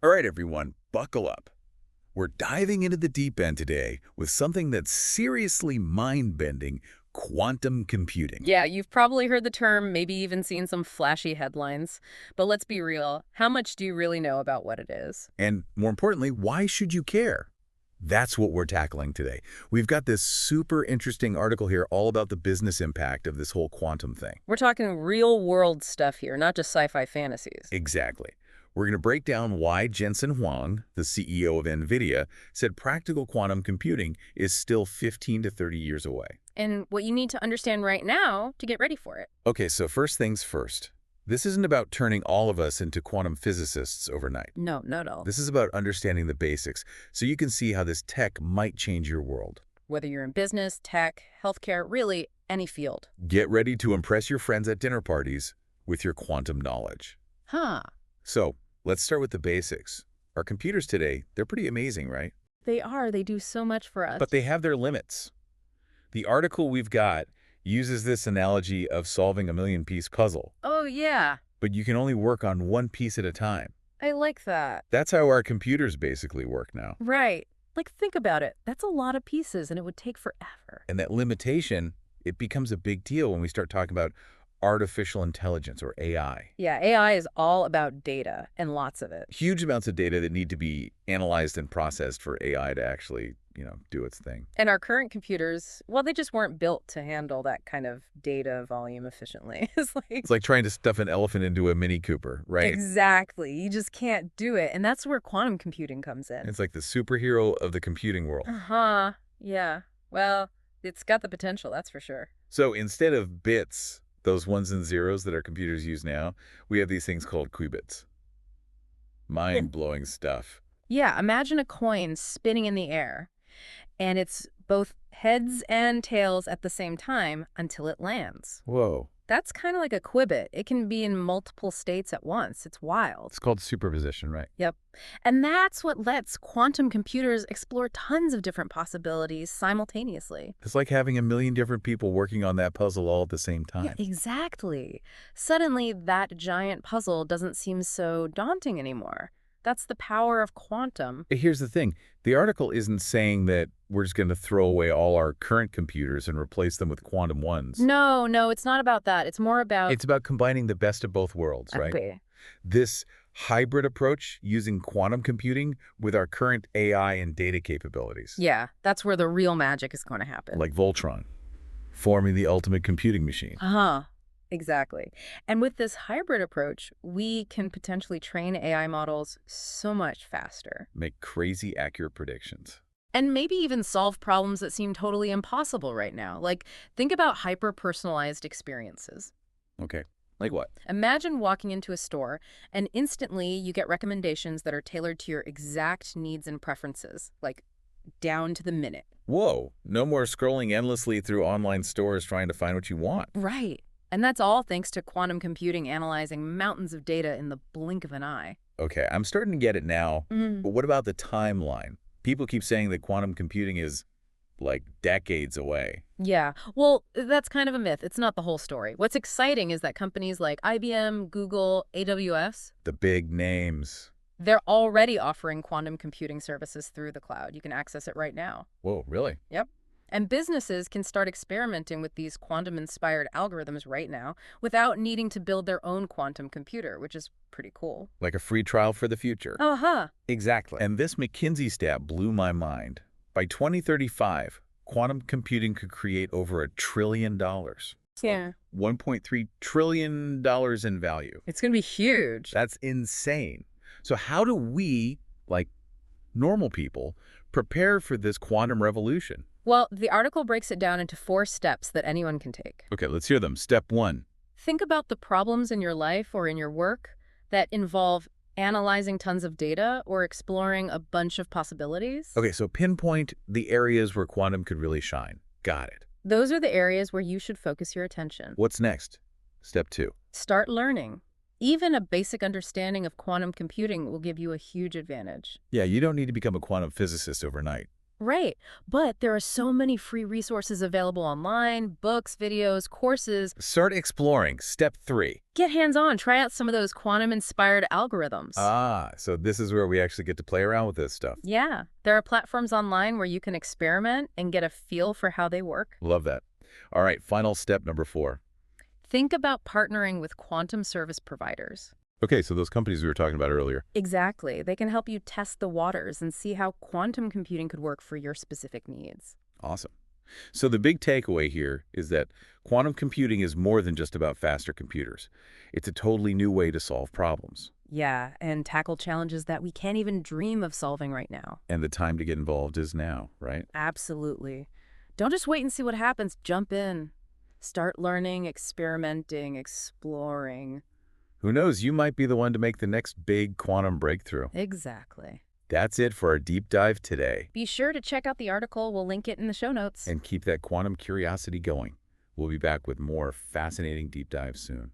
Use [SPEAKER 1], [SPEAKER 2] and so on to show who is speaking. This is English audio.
[SPEAKER 1] All right, everyone, buckle up. We're diving into the deep end today with something that's seriously mind-bending, quantum computing.
[SPEAKER 2] Yeah, you've probably heard the term, maybe even seen some flashy headlines. But let's be real, how much do you really know about what it is?
[SPEAKER 1] And more importantly, why should you care? That's what we're tackling today. We've got this super interesting article here all about the business impact of this whole quantum thing.
[SPEAKER 2] We're talking real-world stuff here, not just sci-fi fantasies.
[SPEAKER 1] Exactly. We're going to break down why Jensen Huang, the CEO of NVIDIA, said practical quantum computing is still 15 to 30 years away.
[SPEAKER 2] And what you need to understand right now to get ready for it.
[SPEAKER 1] Okay, so first things first. This isn't about turning all of us into quantum physicists overnight.
[SPEAKER 2] No, not at all.
[SPEAKER 1] This is about understanding the basics so you can see how this tech might change your world.
[SPEAKER 2] Whether you're in business, tech, healthcare, really any field.
[SPEAKER 1] Get ready to impress your friends at dinner parties with your quantum knowledge.
[SPEAKER 2] Huh.
[SPEAKER 1] So, let's start with the basics. Our computers today, they're pretty amazing, right?
[SPEAKER 2] They are. They do so much for us.
[SPEAKER 1] But they have their limits. The article we've got uses this analogy of solving a million-piece puzzle,
[SPEAKER 2] Oh, yeah.
[SPEAKER 1] but you can only work on one piece at a time.
[SPEAKER 2] I like that.
[SPEAKER 1] That's how our computers basically work now.
[SPEAKER 2] Right. Like, think about it. That's a lot of pieces, and it would take forever.
[SPEAKER 1] And that limitation, it becomes a big deal when we start talking about artificial intelligence or AI.
[SPEAKER 2] Yeah, AI is all about data, and lots of it.
[SPEAKER 1] Huge amounts of data that need to be analyzed and processed for AI to actually, do its thing.
[SPEAKER 2] And our current computers, well, they just weren't built to handle that kind of data volume efficiently.
[SPEAKER 1] It's like trying to stuff an elephant into a Mini Cooper, right?
[SPEAKER 2] Exactly. You just can't do it. And that's where quantum computing comes in.
[SPEAKER 1] It's like the superhero of the computing world.
[SPEAKER 2] Uh-huh. Yeah. Well, it's got the potential, that's for sure.
[SPEAKER 1] So instead of bits, those ones and zeros that our computers use now, we have these things called qubits. Mind-blowing stuff.
[SPEAKER 2] Yeah, imagine a coin spinning in the air, and it's both heads and tails at the same time until it lands.
[SPEAKER 1] Whoa.
[SPEAKER 2] That's kind of like a qubit. It can be in multiple states at once. It's wild.
[SPEAKER 1] It's called superposition, right?
[SPEAKER 2] Yep. And that's what lets quantum computers explore tons of different possibilities simultaneously.
[SPEAKER 1] It's like having a million different people working on that puzzle all at the same
[SPEAKER 2] Yeah,
[SPEAKER 1] time.
[SPEAKER 2] exactly. Suddenly, that giant puzzle doesn't seem so daunting anymore. That's the power of quantum.
[SPEAKER 1] Here's the thing. The article isn't saying that we're just going to throw away all our current computers and replace them with quantum ones.
[SPEAKER 2] No, no, it's not about that. It's more about...
[SPEAKER 1] It's about combining the best of both worlds, right?
[SPEAKER 2] Okay.
[SPEAKER 1] This hybrid approach using quantum computing with our current AI and data capabilities.
[SPEAKER 2] Yeah, that's where the real magic is going to happen.
[SPEAKER 1] Like Voltron, forming the ultimate computing machine.
[SPEAKER 2] Uh-huh. Exactly. And with this hybrid approach, we can potentially train AI models so much faster.
[SPEAKER 1] Make crazy accurate predictions.
[SPEAKER 2] And maybe even solve problems that seem totally impossible right now. Like, think about hyper-personalized experiences.
[SPEAKER 1] Okay, like what?
[SPEAKER 2] Imagine walking into a store and instantly you get recommendations that are tailored to your exact needs and preferences, like down to the minute.
[SPEAKER 1] Whoa, no more scrolling endlessly through online stores trying to find what you want.
[SPEAKER 2] Right. And that's all thanks to quantum computing analyzing mountains of data in the blink of an eye.
[SPEAKER 1] Okay, I'm starting to get it now, but what about the timeline? People keep saying that quantum computing is, like, decades away.
[SPEAKER 2] Yeah, well, that's kind of a myth. It's not the whole story. What's exciting is that companies like IBM, Google, AWS,
[SPEAKER 1] The big names.
[SPEAKER 2] they're already offering quantum computing services through the cloud. You can access it right now.
[SPEAKER 1] Whoa, really?
[SPEAKER 2] Yep. And businesses can start experimenting with these quantum-inspired algorithms right now without needing to build their own quantum computer, which is pretty cool.
[SPEAKER 1] Like a free trial for the future.
[SPEAKER 2] Uh-huh.
[SPEAKER 1] Exactly. And this McKinsey stat blew my mind. By 2035, quantum computing could create over $1 trillion.
[SPEAKER 2] Yeah.
[SPEAKER 1] $1.3 trillion in value.
[SPEAKER 2] It's going to be huge.
[SPEAKER 1] That's insane. So how do we, like normal people, prepare for this quantum revolution?
[SPEAKER 2] Well, the article breaks it down into 4 steps that anyone can take.
[SPEAKER 1] Okay, let's hear them. Step 1.
[SPEAKER 2] Think about the problems in your life or in your work that involve analyzing tons of data or exploring a bunch of possibilities.
[SPEAKER 1] Okay, so pinpoint the areas where quantum could really shine. Got it.
[SPEAKER 2] Those are the areas where you should focus your attention.
[SPEAKER 1] What's next? Step 2.
[SPEAKER 2] Start learning. Even a basic understanding of quantum computing will give you a huge advantage.
[SPEAKER 1] Yeah, you don't need to become a quantum physicist overnight.
[SPEAKER 2] Right. But there are so many free resources available online, books, videos, courses.
[SPEAKER 1] Start exploring. Step 3.
[SPEAKER 2] Get hands-on, try out some of those quantum-inspired algorithms.
[SPEAKER 1] So this is where we actually get to play around with this stuff.
[SPEAKER 2] Yeah, there are platforms online where you can experiment and get a feel for how they work.
[SPEAKER 1] Love that. All right, final step number 4.
[SPEAKER 2] Think about partnering with quantum service providers.
[SPEAKER 1] Okay, so those companies we were talking about earlier.
[SPEAKER 2] Exactly. They can help you test the waters and see how quantum computing could work for your specific needs.
[SPEAKER 1] Awesome. So the big takeaway here is that quantum computing is more than just about faster computers. It's a totally new way to solve problems.
[SPEAKER 2] Yeah, and tackle challenges that we can't even dream of solving right now.
[SPEAKER 1] And the time to get involved is now, right?
[SPEAKER 2] Absolutely. Don't just wait and see what happens. Jump in. Start learning, experimenting, exploring.
[SPEAKER 1] Who knows, you might be the one to make the next big quantum breakthrough.
[SPEAKER 2] Exactly.
[SPEAKER 1] That's it for our deep dive today.
[SPEAKER 2] Be sure to check out the article. We'll link it in the show notes.
[SPEAKER 1] And keep that quantum curiosity going. We'll be back with more fascinating deep dives soon.